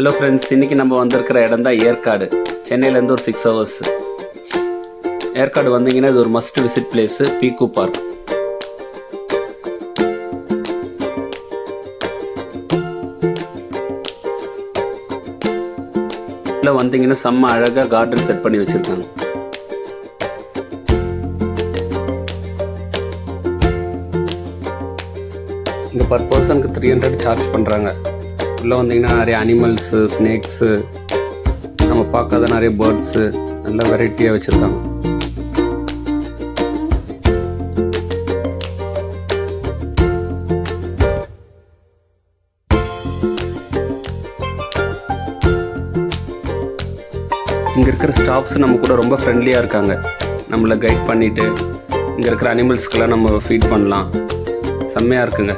Hello friends, இன்றைக்கி நம்ம வந்திருக்கிற இடம் தான் ஏற்காடு. சென்னையிலேருந்து ஒரு 6 hours. ஏற்காடு வந்தீங்கன்னா இது ஒரு மஸ்ட் விசிட் பிளேஸு, பீக்கு பார்க். உள்ள வந்தீங்கன்னா செம்ம அழகாக கார்டன் செட் பண்ணி வச்சுருக்காங்க. இங்கே பர் பர்சனுக்கு 300 சார்ஜ் பண்ணுறாங்க. உள்ளே வந்தீங்கன்னா நிறைய அனிமல்ஸு, ஸ்னேக்ஸு, நம்ம பார்க்காத நிறைய பேர்ட்ஸு, நல்ல வெரைட்டியாக வச்சுருக்காங்க. இங்கே இருக்கிற ஸ்டாஃப்ஸ் நம்ம கூட ரொம்ப ஃப்ரெண்ட்லியாக இருக்காங்க. நம்மளை கைட் பண்ணிவிட்டு இங்கே இருக்கிற அனிமல்ஸ்க்கெல்லாம் நம்ம ஃபீட் பண்ணலாம். செம்மையாக இருக்குங்க.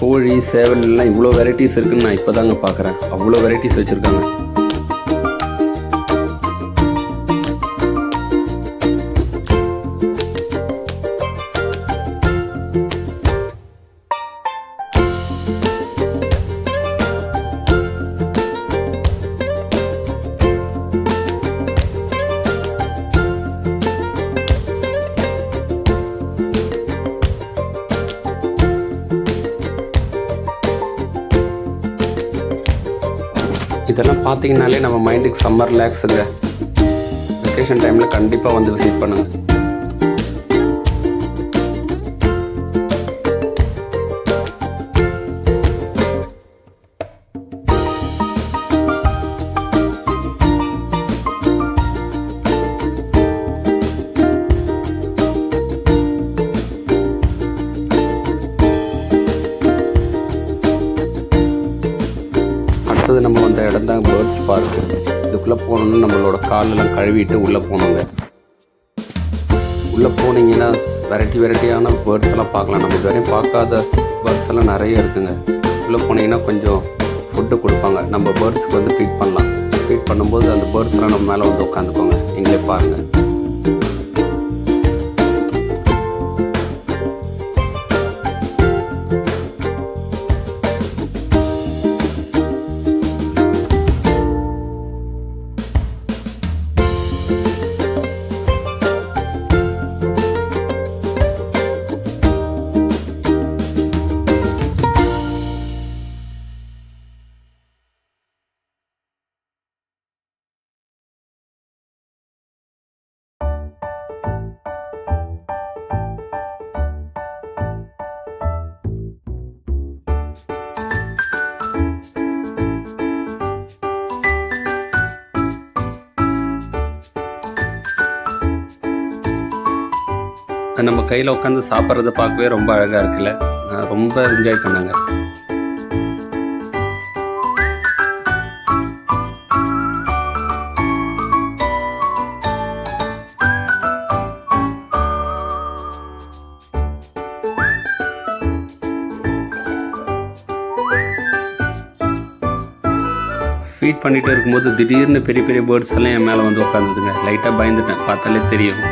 கோழி, சேவல்லாம் இவ்வளோ வெரைட்டிஸ் இருக்குன்னு நான் இப்போ தாங்க பார்க்குறேன். அவ்வளோ வெரைட்டிஸ் வச்சுருக்காங்க. இதெல்லாம் பார்த்தீங்கனாலே நம்ம மைண்டுக்கு செம்ம ரிலாக்ஸுங்க. வெக்கேஷன் டைமில் கண்டிப்பாக வந்து விசிட் பண்ணுங்கள். அடுத்தது நம்ம வந்த இடம் தான் பேர்ட்ஸ் பார்க்கு. இதுக்குள்ளே போகணுன்னு நம்மளோட காலெல்லாம் கழுவிட்டு உள்ளே போகணுங்க. உள்ளே போனீங்கன்னா வெரைட்டியான பேர்ட்ஸ் எல்லாம் பார்க்கலாம். நம்ம இதுவரையும் பார்க்காத பேர்ட்ஸ் எல்லாம் நிறைய இருக்குங்க. உள்ளே போனீங்கன்னா கொஞ்சம் ஃபுட்டு கொடுப்பாங்க. நம்ம பேர்ட்ஸுக்கு வந்து ஃபீட் பண்ணலாம். ஃபீட் பண்ணும்போது அந்த பேர்ட்ஸ் எல்லாம் நம்ம மேலே வந்து உட்காந்துக்கோங்க. நீங்களே பாருங்கள். நம்ம கையில் உட்காந்து சாப்பிட்றத பார்க்கவே ரொம்ப அழகாக இருக்குல்ல. நான் ரொம்ப என்ஜாய் பண்ணேங்க. ஃபீட் பண்ணிகிட்டு இருக்கும்போது திடீர்னு பெரிய பெரிய பேர்ட்ஸ் எல்லாம் என் மேலே வந்து உட்காந்துதுங்க. லைட்டாக பயந்துட்டேன், பார்த்தாலே தெரியும்.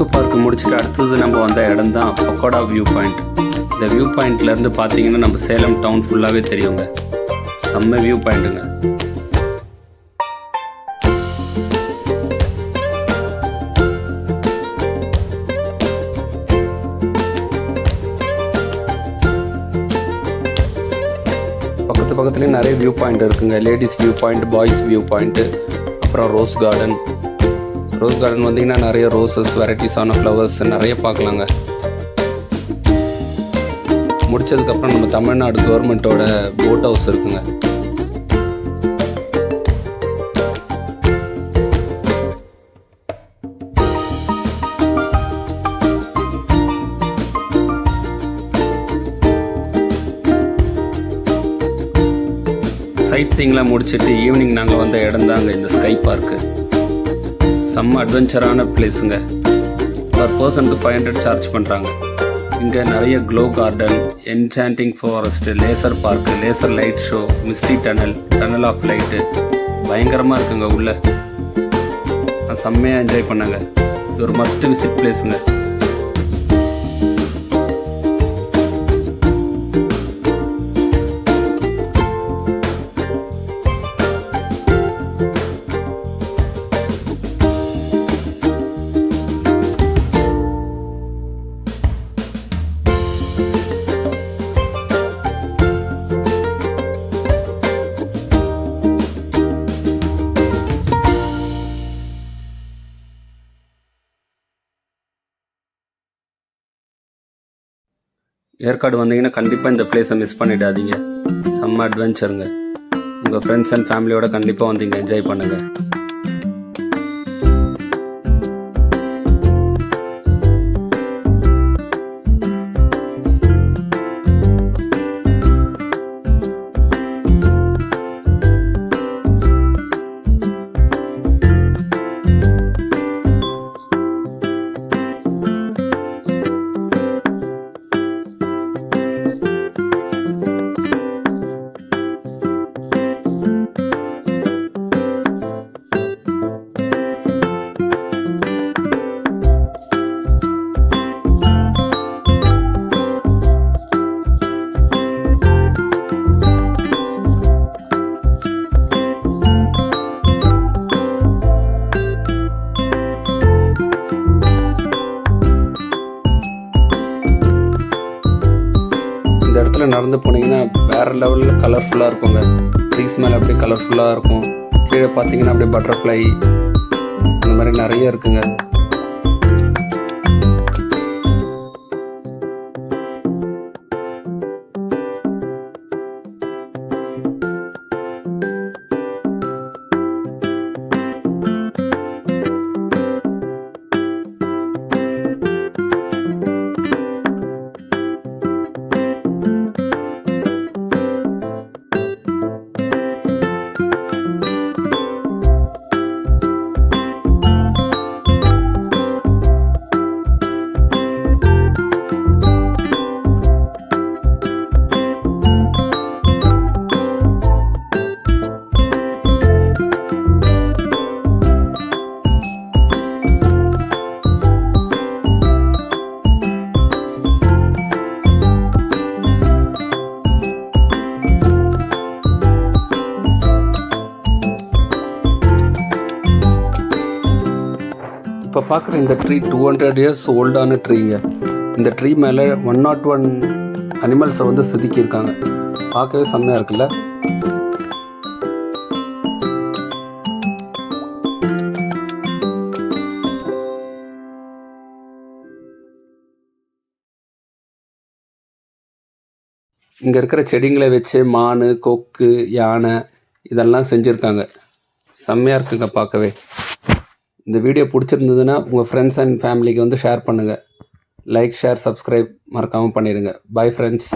ஜூக்கு பார்க் முடிச்சுட்டு அடுத்தது நம்ம வந்த இடம் தான் பக்கோடா வியூ பாயிண்ட். இந்த வியூ பாயிண்ட்லேருந்து பார்த்தீங்கன்னா நம்ம சேலம் டவுன் ஃபுல்லாகவே தெரியுங்க. செம்ம வியூ பாயிண்ட்டுங்க. பக்கத்துலேயும் நிறைய வியூ பாயிண்ட் இருக்குங்க. Ladies view point, boys view point, அப்புறம் ரோஸ் கார்டன் வந்தீங்கன்னா நிறைய ரோசஸ், வெரைட்டிஸான ஃப்ளவர்ஸ் நிறைய பார்க்கலாங்க. முடிச்சதுக்கப்புறம் நம்ம தமிழ்நாடு கவர்மெண்ட்டோட போட் ஹவுஸ் இருக்குங்க. சைட் சீயிங்லாம் முடிச்சுட்டு ஈவினிங் நாங்கள் வந்த இடம் தாங்க இந்த ஸ்கை பார்க்கு. செம்ம அட்வென்ச்சரான பிளேஸுங்க. பர் பர்சனுக்கு 500 சார்ஜ் பண்ணுறாங்க. இங்கே நிறைய glow garden, enchanting forest, laser park, laser light show, misty tunnel of light பயங்கரமாக இருக்குங்க. உள்ள நான் செம்மையாக என்ஜாய் பண்ணேங்க. இது ஒரு மஸ்ட் விசிட் பிளேஸுங்க. ஏற்காடு வந்தீங்கன்னா கண்டிப்பாக இந்த பிளேஸை மிஸ் பண்ணிடாதீங்க. செம்ம அட்வென்ச்சருங்க. உங்கள் ஃப்ரெண்ட்ஸ் அண்ட் ஃபேமிலியோட கண்டிப்பாக வந்தீங்க என்ஜாய் பண்ணுங்கள். இந்த இடத்துல நடந்து போனீங்கன்னா வேறு லெவலில் கலர்ஃபுல்லாக இருக்குங்க. ட்ரீஸ் மேலே அப்படியே கலர்ஃபுல்லாக இருக்கும். கீழே பார்த்தீங்கன்னா அப்படியே பட்டர்ஃப்ளை அந்த மாதிரி நிறைய இருக்குங்க. இப்போ பார்க்குற இந்த ட்ரீ 200 years ஓல்டான ட்ரீங்க. இந்த ட்ரீ மேலே 101 அனிமல்ஸை வந்து செதுக்கியிருக்காங்க. பார்க்கவே செம்மையாக இருக்குல்ல. இங்கே இருக்கிற செடிங்களை வச்சு மான், கொக்கு, யானை இதெல்லாம் செஞ்சுருக்காங்க. செம்மையாக இருக்குங்க பார்க்கவே. இந்த வீடியோ பிடிச்சிருந்ததுன்னா உங்கள் ஃப்ரெண்ட்ஸ் அண்ட் ஃபேமிலிக்கு வந்து ஷேர் பண்ணுங்கள். லைக், ஷேர், சப்ஸ்கிரைப் மறக்காமல் பண்ணிடுங்க. Bye friends.